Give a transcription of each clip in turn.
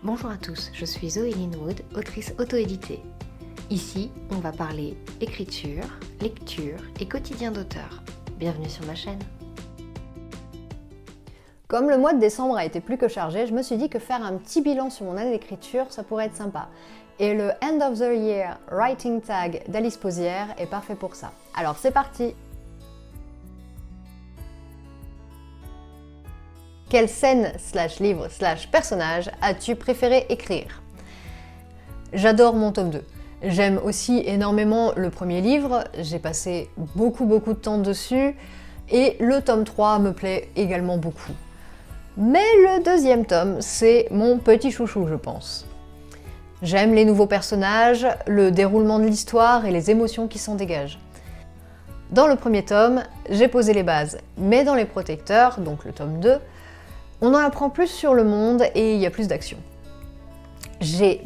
Bonjour à tous, je suis Zoé Linwood, autrice auto-éditée. Ici, on va parler écriture, lecture et quotidien d'auteur. Bienvenue sur ma chaîne. Comme le mois de décembre a été plus que chargé, je me suis dit que faire un petit bilan sur mon année d'écriture, ça pourrait être sympa. Et le End of the Year Writing Tag d'Alice Pauzière est parfait pour ça. Alors c'est parti! Quelle scène / livre / personnage as-tu préféré écrire? J'adore mon tome 2. J'aime aussi énormément le premier livre, j'ai passé beaucoup de temps dessus, et le tome 3 me plaît également beaucoup. Mais le deuxième tome, c'est mon petit chouchou, je pense. J'aime les nouveaux personnages, le déroulement de l'histoire et les émotions qui s'en dégagent. Dans le premier tome, j'ai posé les bases, mais dans Les Protecteurs, donc le tome 2, on en apprend plus sur le monde et il y a plus d'action. J'ai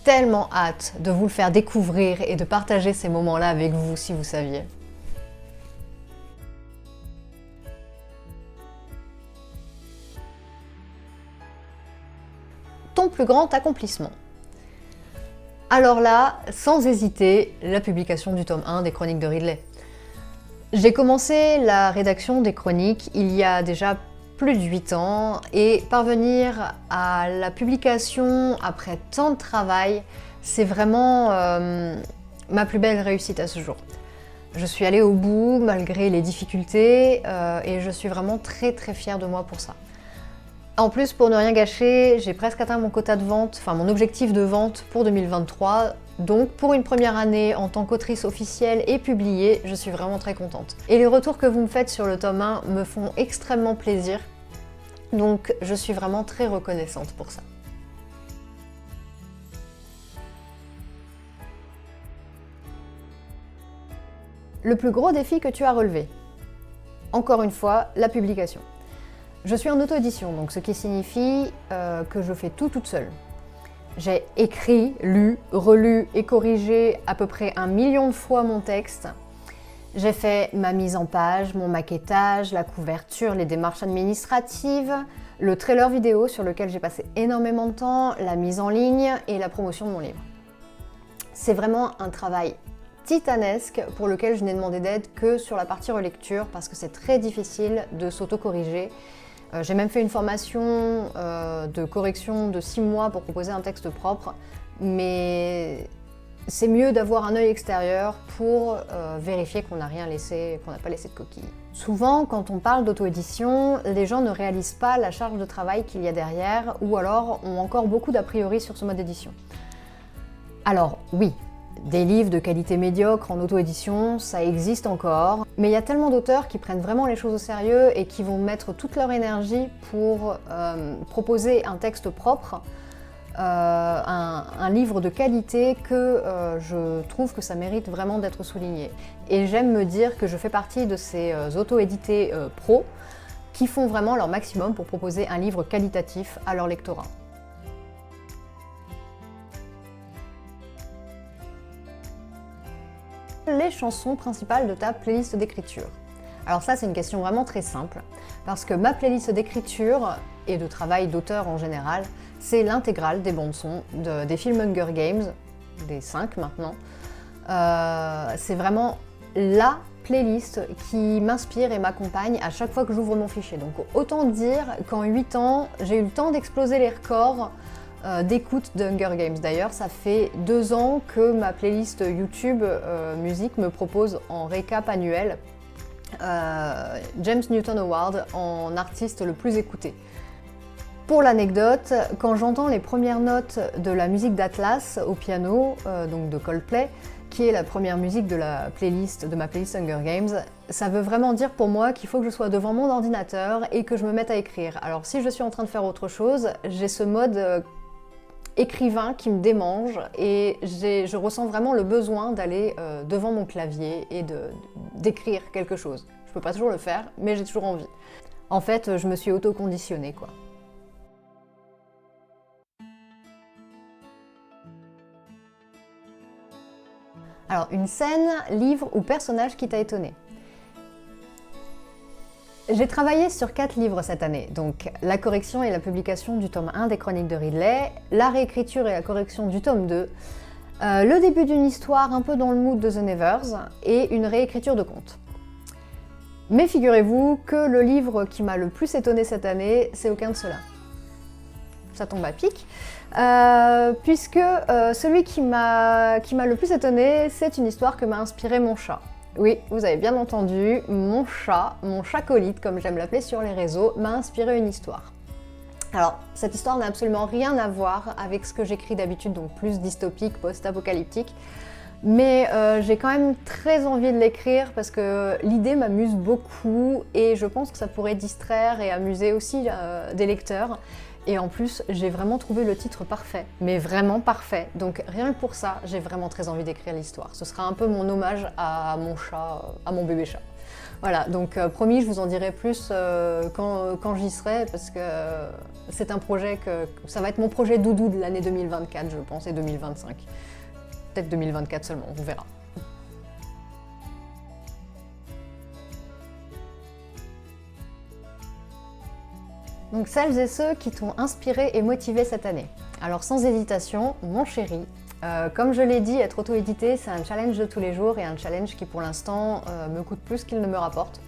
tellement hâte de vous le faire découvrir et de partager ces moments-là avec vous si vous saviez. Ton plus grand accomplissement? Alors là, sans hésiter, la publication du tome 1 des Chroniques de Ridley. J'ai commencé la rédaction des chroniques il y a déjà plus de 8 ans et parvenir à la publication après tant de travail, c'est vraiment ma plus belle réussite à ce jour. Je suis allée au bout malgré les difficultés et je suis vraiment très fière de moi pour ça. En plus, pour ne rien gâcher, j'ai presque atteint mon quota de vente, enfin mon objectif de vente pour 2023. Donc pour une première année en tant qu'autrice officielle et publiée, je suis vraiment très contente. Et les retours que vous me faites sur le tome 1 me font extrêmement plaisir. Donc je suis vraiment très reconnaissante pour ça. Le plus gros défi que tu as relevé? Encore une fois, la publication. Je suis en auto-édition, donc ce qui signifie que je fais tout toute seule. J'ai écrit, lu, relu et corrigé à peu près 1 million de fois mon texte. J'ai fait ma mise en page, mon maquettage, la couverture, les démarches administratives, le trailer vidéo sur lequel j'ai passé énormément de temps, la mise en ligne et la promotion de mon livre. C'est vraiment un travail titanesque pour lequel je n'ai demandé d'aide que sur la partie relecture parce que c'est très difficile de s'auto-corriger. J'ai même fait une formation de correction de 6 mois pour proposer un texte propre, mais c'est mieux d'avoir un œil extérieur pour vérifier qu'on n'a rien laissé, qu'on n'a pas laissé de coquille. Souvent, quand on parle d'auto-édition, les gens ne réalisent pas la charge de travail qu'il y a derrière, ou alors ont encore beaucoup d'a priori sur ce mode d'édition. Alors oui, des livres de qualité médiocre en auto-édition, ça existe encore, mais il y a tellement d'auteurs qui prennent vraiment les choses au sérieux et qui vont mettre toute leur énergie pour proposer un texte propre, un livre de qualité que je trouve que ça mérite vraiment d'être souligné. Et j'aime me dire que je fais partie de ces auto-édités pros qui font vraiment leur maximum pour proposer un livre qualitatif à leur lectorat. Les chansons principales de ta playlist d'écriture? Alors ça, c'est une question vraiment très simple, parce que ma playlist d'écriture et de travail d'auteur en général, c'est l'intégrale des bandes-sons des films Hunger Games, des 5 maintenant. C'est vraiment la playlist qui m'inspire et m'accompagne à chaque fois que j'ouvre mon fichier. Donc autant dire qu'en 8 ans, j'ai eu le temps d'exploser les records d'écoute de Hunger Games. D'ailleurs, ça fait 2 ans que ma playlist YouTube musique me propose en récap annuel James Newton Award en artiste le plus écouté. Pour l'anecdote, quand j'entends les premières notes de la musique d'Atlas au piano, donc de Coldplay, qui est la première musique de ma playlist Hunger Games, ça veut vraiment dire pour moi qu'il faut que je sois devant mon ordinateur et que je me mette à écrire. Alors si je suis en train de faire autre chose, j'ai ce mode écrivain qui me démange et je ressens vraiment le besoin d'aller devant mon clavier et d'écrire quelque chose. Je peux pas toujours le faire, mais j'ai toujours envie. En fait, je me suis auto-conditionnée, quoi. Alors, une scène, livre ou personnage qui t'a étonné? J'ai travaillé sur 4 livres cette année, donc la correction et la publication du tome 1 des Chroniques de Ridley, la réécriture et la correction du tome 2, le début d'une histoire un peu dans le mood de The Nevers et une réécriture de contes. Mais figurez-vous que le livre qui m'a le plus étonnée cette année, c'est aucun de ceux-là. Ça tombe à pic, puisque celui qui m'a le plus étonnée, c'est une histoire que m'a inspiré mon chat. Oui, vous avez bien entendu, mon chacolite, comme j'aime l'appeler sur les réseaux, m'a inspiré une histoire. Alors, cette histoire n'a absolument rien à voir avec ce que j'écris d'habitude, donc plus dystopique, post-apocalyptique, mais j'ai quand même très envie de l'écrire parce que l'idée m'amuse beaucoup et je pense que ça pourrait distraire et amuser aussi des lecteurs. Et en plus, j'ai vraiment trouvé le titre parfait, mais vraiment parfait. Donc rien que pour ça, j'ai vraiment très envie d'écrire l'histoire. Ce sera un peu mon hommage à mon chat, à mon bébé chat. Voilà, donc promis, je vous en dirai plus quand j'y serai, parce que c'est un projet ça va être mon projet doudou de l'année 2024, je pense, et 2025. Peut-être 2024 seulement, on verra. Donc celles et ceux qui t'ont inspiré et motivé cette année. Alors sans hésitation, mon chéri, comme je l'ai dit, être auto-édité, c'est un challenge de tous les jours et un challenge qui pour l'instant me coûte plus qu'il ne me rapporte.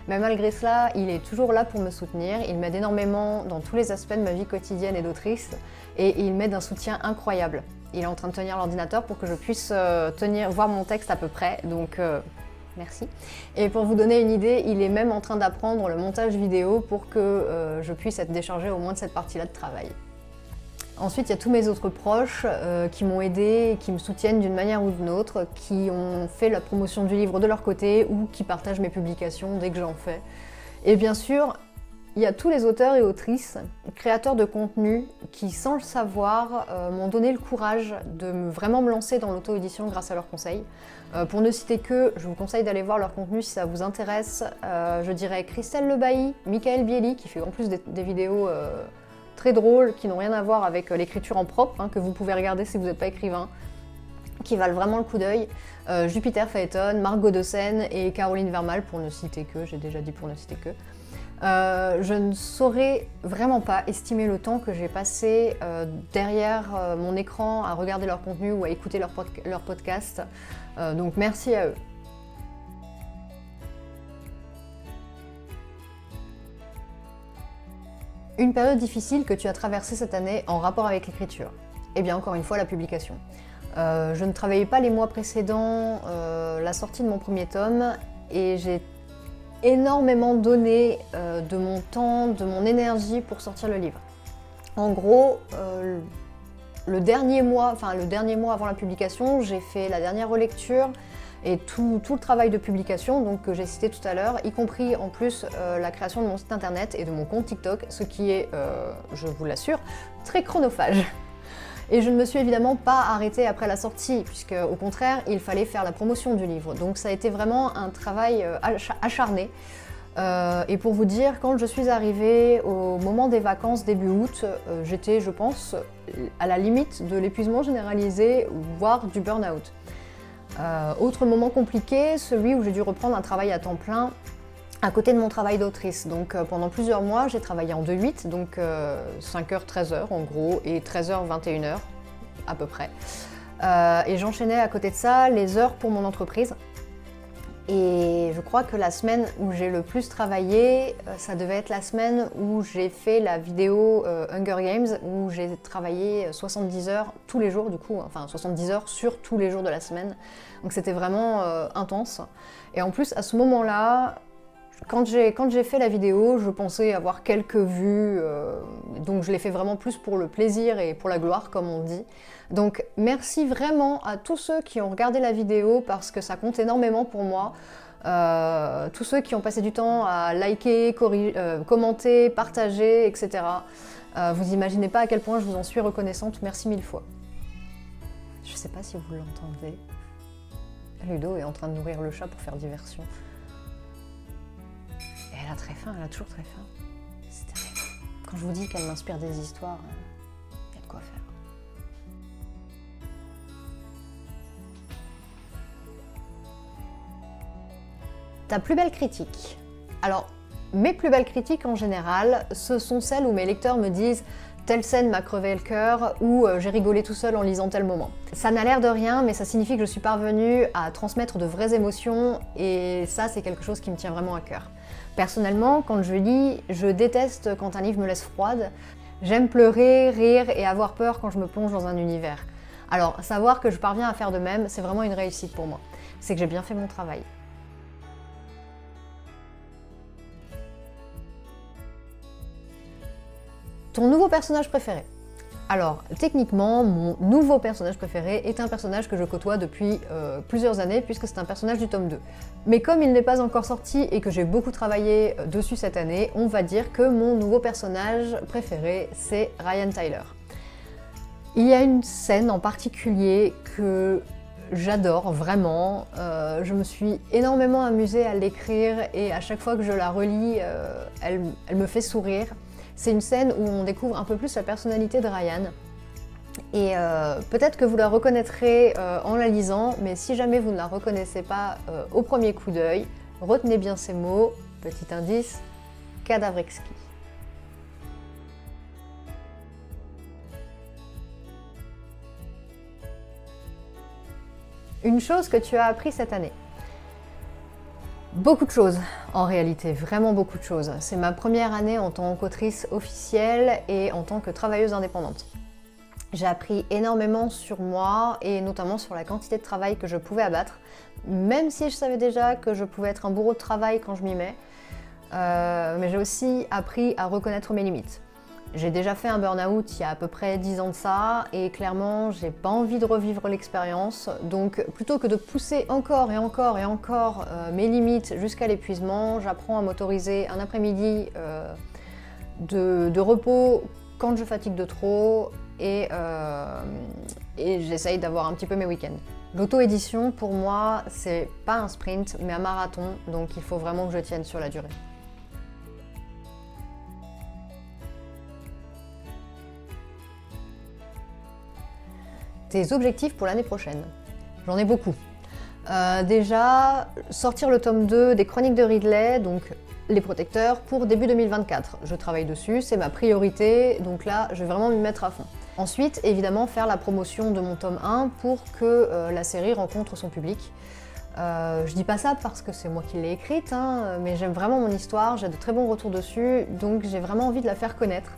Mais malgré cela, il est toujours là pour me soutenir, il m'aide énormément dans tous les aspects de ma vie quotidienne et d'autrice et il m'aide d'un soutien incroyable. Il est en train de tenir l'ordinateur pour que je puisse voir mon texte à peu près, donc merci. Et pour vous donner une idée, il est même en train d'apprendre le montage vidéo pour que je puisse être déchargée au moins de cette partie-là de travail. Ensuite, il y a tous mes autres proches qui m'ont aidée, qui me soutiennent d'une manière ou d'une autre, qui ont fait la promotion du livre de leur côté ou qui partagent mes publications dès que j'en fais. Et bien sûr, il y a tous les auteurs et autrices, créateurs de contenu qui, sans le savoir, m'ont donné le courage de vraiment me lancer dans l'auto-édition grâce à leurs conseils. Pour ne citer que, je vous conseille d'aller voir leur contenu si ça vous intéresse. Je dirais Christelle Lebailly, Michael Bieli, qui fait en plus des vidéos très drôles, qui n'ont rien à voir avec l'écriture en propre, que vous pouvez regarder si vous n'êtes pas écrivain, qui valent vraiment le coup d'œil. Jupiter Phaéton, Marc Godesen et Caroline Vermal, pour ne citer que, j'ai déjà dit pour ne citer que. Je ne saurais vraiment pas estimer le temps que j'ai passé derrière mon écran à regarder leur contenu ou à écouter leur podcast. Donc merci à eux. Une période difficile que tu as traversée cette année en rapport avec l'écriture. Eh bien encore une fois la publication. Je ne travaillais pas les mois précédents la sortie de mon premier tome et j'ai énormément donné de mon temps, de mon énergie pour sortir le livre. En gros, le dernier mois avant la publication, j'ai fait la dernière relecture et tout le travail de publication donc, que j'ai cité tout à l'heure, y compris en plus la création de mon site internet et de mon compte TikTok, ce qui est, je vous l'assure, très chronophage. Et je ne me suis évidemment pas arrêtée après la sortie, puisque au contraire, il fallait faire la promotion du livre. Donc ça a été vraiment un travail acharné. Et pour vous dire, quand je suis arrivée au moment des vacances début août, j'étais, je pense, à la limite de l'épuisement généralisé, voire du burn-out. Autre moment compliqué, celui où j'ai dû reprendre un travail à temps plein à côté de mon travail d'autrice. Donc pendant plusieurs mois, j'ai travaillé en 2-8, donc 5h, 13h en gros, et 13h, 21h à peu près. Et j'enchaînais à côté de ça les heures pour mon entreprise. Et je crois que la semaine où j'ai le plus travaillé, ça devait être la semaine où j'ai fait la vidéo Hunger Games, où j'ai travaillé 70 heures tous les jours du coup, enfin 70 heures sur tous les jours de la semaine. Donc c'était vraiment intense. Et en plus à ce moment-là, quand j'ai fait la vidéo, je pensais avoir quelques vues, donc je l'ai fait vraiment plus pour le plaisir et pour la gloire, comme on dit. Donc merci vraiment à tous ceux qui ont regardé la vidéo parce que ça compte énormément pour moi. Tous ceux qui ont passé du temps à liker, commenter, partager, etc. Vous imaginez pas à quel point je vous en suis reconnaissante, merci 1000 fois. Je sais pas si vous l'entendez. Ludo est en train de nourrir le chat pour faire diversion. Et elle a très faim, elle a toujours très faim. C'est terrible. Quand je vous dis qu'elle m'inspire des histoires, il y a de quoi faire. Ta plus belle critique. Alors, Mes plus belles critiques en général, ce sont celles où mes lecteurs me disent « telle scène m'a crevé le cœur » ou « j'ai rigolé tout seul en lisant tel moment ». Ça n'a l'air de rien, mais ça signifie que je suis parvenue à transmettre de vraies émotions et ça, c'est quelque chose qui me tient vraiment à cœur. Personnellement, quand je lis, je déteste quand un livre me laisse froide. J'aime pleurer, rire et avoir peur quand je me plonge dans un univers. Alors, savoir que je parviens à faire de même, c'est vraiment une réussite pour moi. C'est que j'ai bien fait mon travail. Ton nouveau personnage préféré? Alors, techniquement, mon nouveau personnage préféré est un personnage que je côtoie depuis plusieurs années, puisque c'est un personnage du tome 2. Mais comme il n'est pas encore sorti et que j'ai beaucoup travaillé dessus cette année, on va dire que mon nouveau personnage préféré, c'est Ryan Tyler. Il y a une scène en particulier que j'adore vraiment. Je me suis énormément amusée à l'écrire et à chaque fois que je la relis, elle me fait sourire. C'est une scène où on découvre un peu plus la personnalité de Ryan. Et peut-être que vous la reconnaîtrez en la lisant, mais si jamais vous ne la reconnaissez pas au premier coup d'œil, retenez bien ces mots. Petit indice, cadavre exquis. Une chose que tu as appris cette année? Beaucoup de choses, en réalité, vraiment beaucoup de choses. C'est ma première année en tant qu'autrice officielle et en tant que travailleuse indépendante. J'ai appris énormément sur moi et notamment sur la quantité de travail que je pouvais abattre, même si je savais déjà que je pouvais être un bourreau de travail quand je m'y mets. Mais j'ai aussi appris à reconnaître mes limites. J'ai déjà fait un burn-out il y a à peu près 10 ans de ça et clairement j'ai pas envie de revivre l'expérience, donc plutôt que de pousser encore et encore et encore mes limites jusqu'à l'épuisement, j'apprends à m'autoriser un après-midi de repos quand je fatigue de trop et j'essaye d'avoir un petit peu mes week-ends. L'auto-édition pour moi c'est pas un sprint mais un marathon, donc il faut vraiment que je tienne sur la durée. Tes objectifs pour l'année prochaine? J'en ai beaucoup. Déjà, sortir le tome 2 des Chroniques de Ridley, donc Les Protecteurs, pour début 2024. Je travaille dessus, c'est ma priorité, donc là, je vais vraiment m'y mettre à fond. Ensuite, évidemment, faire la promotion de mon tome 1 pour que la série rencontre son public. Je dis pas ça parce que c'est moi qui l'ai écrite, hein, mais j'aime vraiment mon histoire, j'ai de très bons retours dessus, donc j'ai vraiment envie de la faire connaître.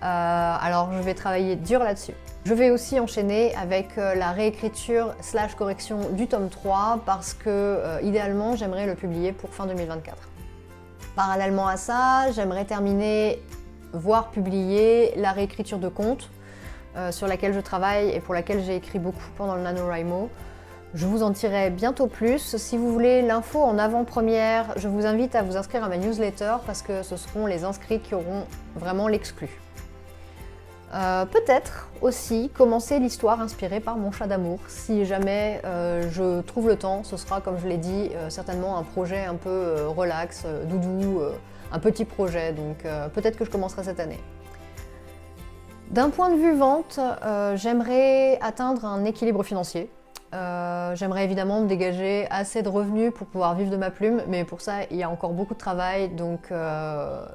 Alors je vais travailler dur là-dessus. Je vais aussi enchaîner avec la réécriture / correction du tome 3 parce que idéalement j'aimerais le publier pour fin 2024. Parallèlement à ça, j'aimerais terminer, voire publier la réécriture de contes sur laquelle je travaille et pour laquelle j'ai écrit beaucoup pendant le NaNoWriMo. Je vous en dirai bientôt plus. Si vous voulez l'info en avant-première, je vous invite à vous inscrire à ma newsletter parce que ce seront les inscrits qui auront vraiment l'exclu. Peut-être aussi commencer l'histoire inspirée par mon chat d'amour. Si jamais je trouve le temps, ce sera, comme je l'ai dit, certainement un projet un peu relax, doudou, un petit projet, donc peut-être que je commencerai cette année. D'un point de vue vente, j'aimerais atteindre un équilibre financier. J'aimerais évidemment me dégager assez de revenus pour pouvoir vivre de ma plume, mais pour ça, il y a encore beaucoup de travail, donc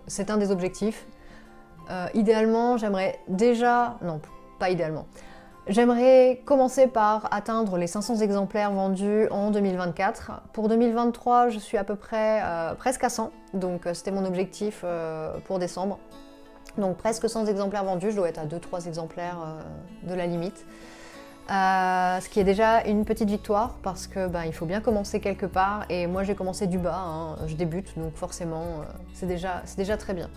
c'est un des objectifs. Idéalement, j'aimerais déjà... Non, pas idéalement. J'aimerais commencer par atteindre les 500 exemplaires vendus en 2024. Pour 2023, je suis à peu près presque à 100, donc c'était mon objectif pour décembre. Donc presque 100 exemplaires vendus, je dois être à 2-3 exemplaires de la limite. Ce qui est déjà une petite victoire parce que il faut bien commencer quelque part et moi j'ai commencé du bas, hein, je débute donc forcément c'est déjà très bien.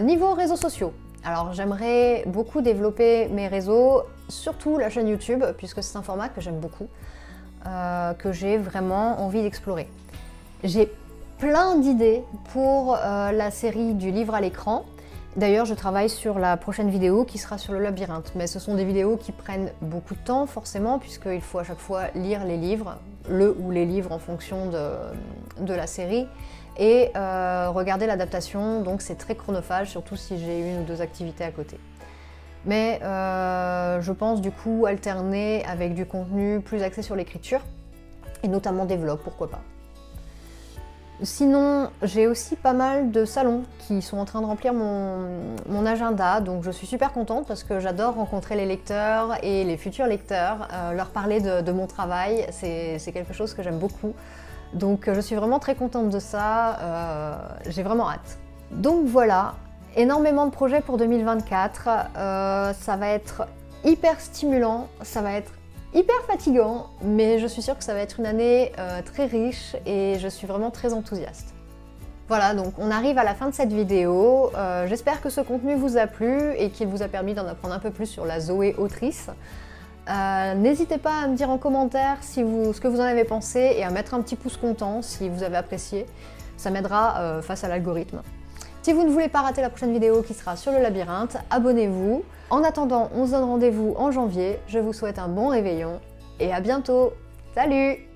Niveau réseaux sociaux, alors j'aimerais beaucoup développer mes réseaux, surtout la chaîne YouTube puisque c'est un format que j'aime beaucoup, que j'ai vraiment envie d'explorer. J'ai plein d'idées pour la série du livre à l'écran. D'ailleurs, je travaille sur la prochaine vidéo qui sera sur le labyrinthe, mais ce sont des vidéos qui prennent beaucoup de temps forcément, puisqu'il faut à chaque fois lire les livres, le ou les livres en fonction de la série, et regarder l'adaptation, donc c'est très chronophage, surtout si j'ai une ou deux activités à côté. Mais je pense du coup alterner avec du contenu plus axé sur l'écriture, et notamment des vlogs, pourquoi pas. Sinon, j'ai aussi pas mal de salons qui sont en train de remplir mon agenda, donc je suis super contente parce que j'adore rencontrer les lecteurs et les futurs lecteurs, leur parler de mon travail, c'est quelque chose que j'aime beaucoup. Donc je suis vraiment très contente de ça, j'ai vraiment hâte. Donc voilà, énormément de projets pour 2024, ça va être hyper stimulant, ça va être hyper fatigant, mais je suis sûre que ça va être une année très riche et je suis vraiment très enthousiaste. Voilà, donc on arrive à la fin de cette vidéo. J'espère que ce contenu vous a plu et qu'il vous a permis d'en apprendre un peu plus sur la Zoé autrice. N'hésitez pas à me dire en commentaire ce que vous en avez pensé et à mettre un petit pouce content si vous avez apprécié. Ça m'aidera face à l'algorithme. Si vous ne voulez pas rater la prochaine vidéo qui sera sur le labyrinthe, abonnez-vous. En attendant, on se donne rendez-vous en janvier. Je vous souhaite un bon réveillon et à bientôt. Salut!